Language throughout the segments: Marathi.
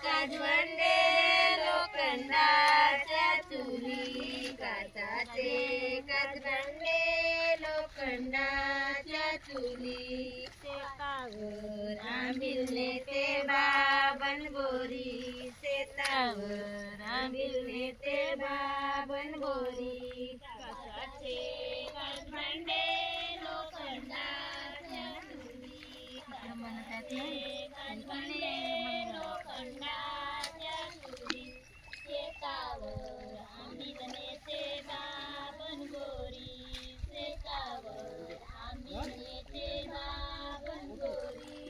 काजवंडे लोखंडाच्या चुली, काचाचे काजवंडे लोखंडाच्या चुली, शेतावर आंबिलने ते बाबन बोरी, शेतावर आंबिलने ते बाबन बोरी, काचाचे काजवंडे लोखंडाच्या चुली, काजवंडे लोखंडाच्या चुली, शेतावर आंबिलने ते बाबन बोरी, शेतावर आंबिलने ते बाबन बोरी,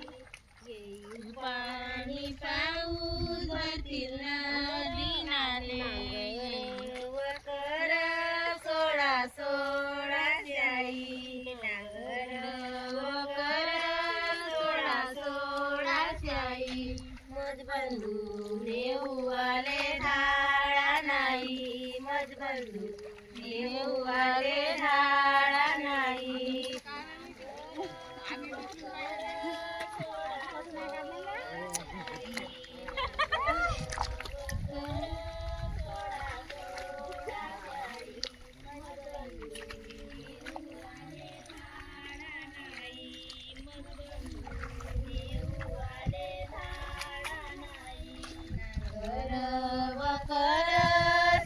येईल पाणी पाऊस भरतील नदी नाले, वकर सोळा सोळाच्याई, नांगर वकर सोळा सोळाच्याई, मजबंधू नेऊ आले धाळा नाही, मजबंधू नेऊ आले धाळा नाही, वकर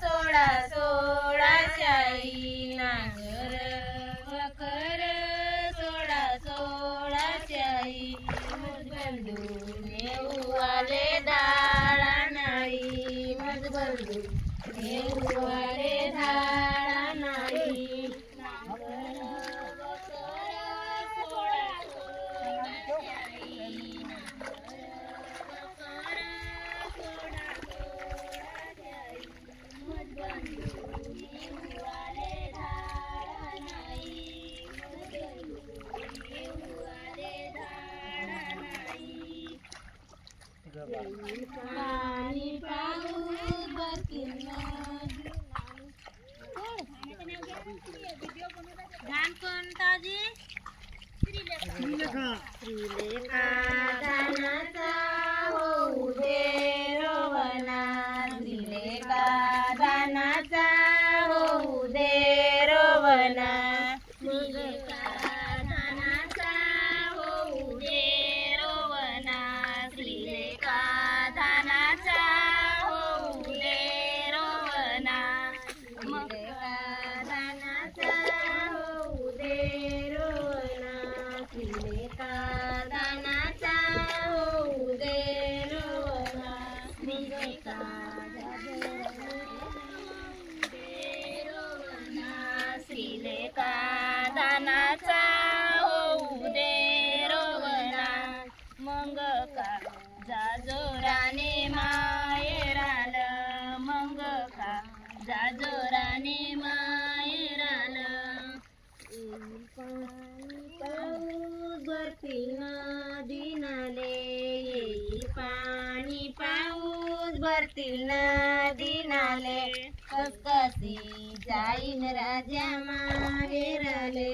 सोळा सोळाच्याई, नांगर वकर सोळा सोळाच्याई, मजबंधू नेऊ आले धाळा नाही, मजबंधू नेऊ आले धाळा नाही, नांगर वकर सोळा सोळाच्याई, पाणी पाऊस भरतील गान कोणता जी? श्रीलेखा दानाचा होऊ दे रोवना, श्रीलेखा दानाचा होऊ दे रोवना, श्रीलेखा दानाचा होऊ दे रोवना, श्रीलेखा दानाचा होऊ दे रोवना, श्रीलेखा दानाचा होऊ दे रोवना, श्रीलेखा दानाचा होऊ दे रोवना, श्रीलेखा श्रीलेखा दानाचा होऊ दे रोवना, मग का जाजोराने माहेराल, मग का जाजोराने माहेराल, पाऊस भरतील नदी नाले, येईल पाणी पाऊस भरतील नदी नाले, कसकसी जाईन राजा माहेराले,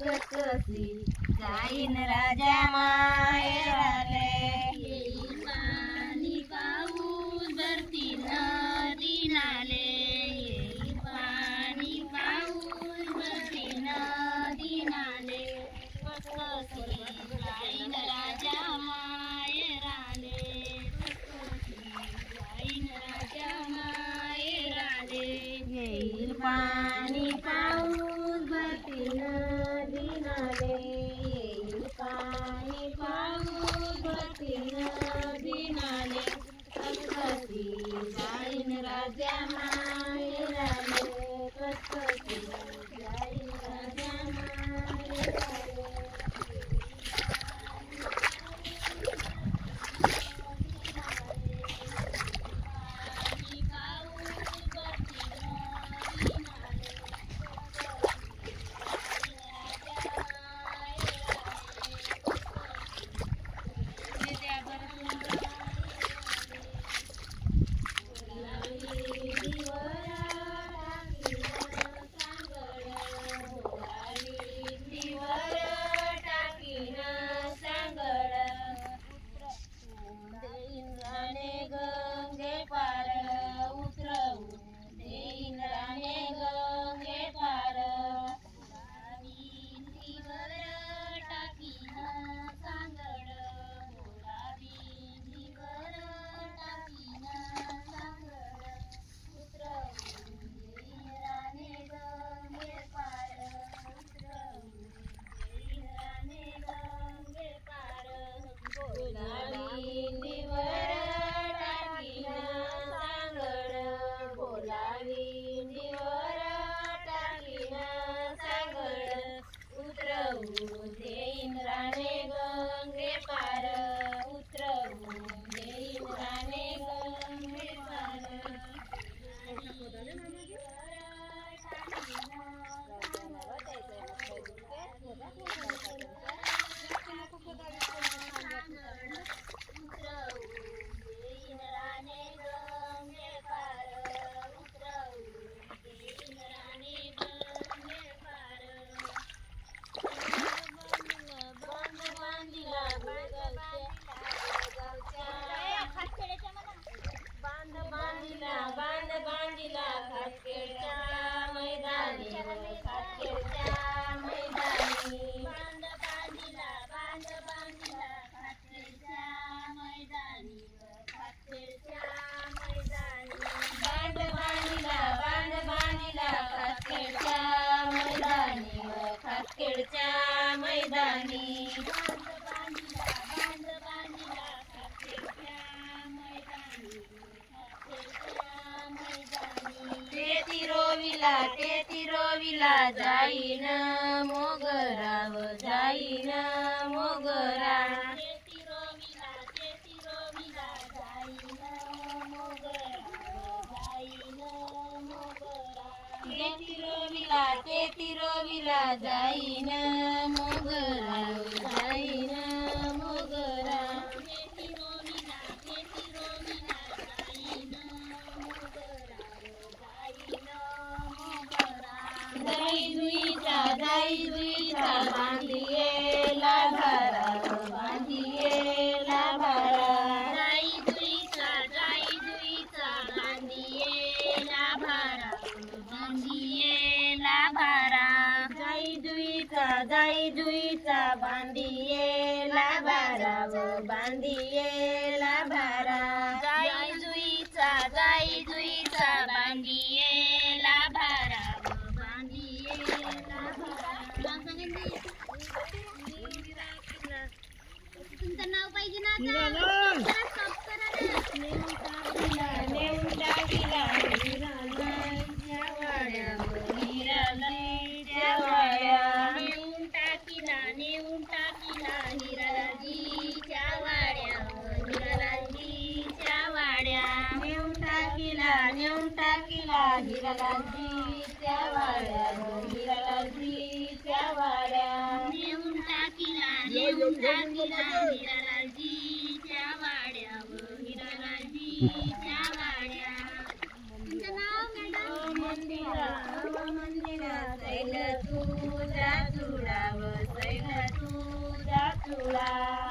कसकसी जाईन राजा माहेराले, येईल पाणी पाऊस भरतील नदी नाले, येईल पाणी पाऊस भरतील नदी नाले, कसकसी जाईन राजा माहेराले, कसकसी जाईन राजा माहेराले, येईल पाणी पाऊस भरतील नदी नाले, येईल पाणी पाऊस भरतील खातेरच्या मैदानी ते रोविला जाईन मोगराव जाईन मोगरा तिरोविला जाईन मोगरा जाईन मोगरा जाई जुईचा बांधियेला भारा बांधियेला भारा जाई जुईचा बांधियेला भारा बांधियेला भारा जाई जुईचा बांधियेला भारा बांधियेला भारा जाई जुईचा बांधियेला भारा तुमचं नाव पाहिजे ना नेऊन टाकीला हिरालालजीच्या वाड्या हिरालालजीच्या वाड्या नेऊन टाकीला हिरालालजीच्या वाड्या हिरालालजीच्या वाड्या तुमचं नाव मंदिरा सैल तुझा चुडाव सैल तुझा चुडा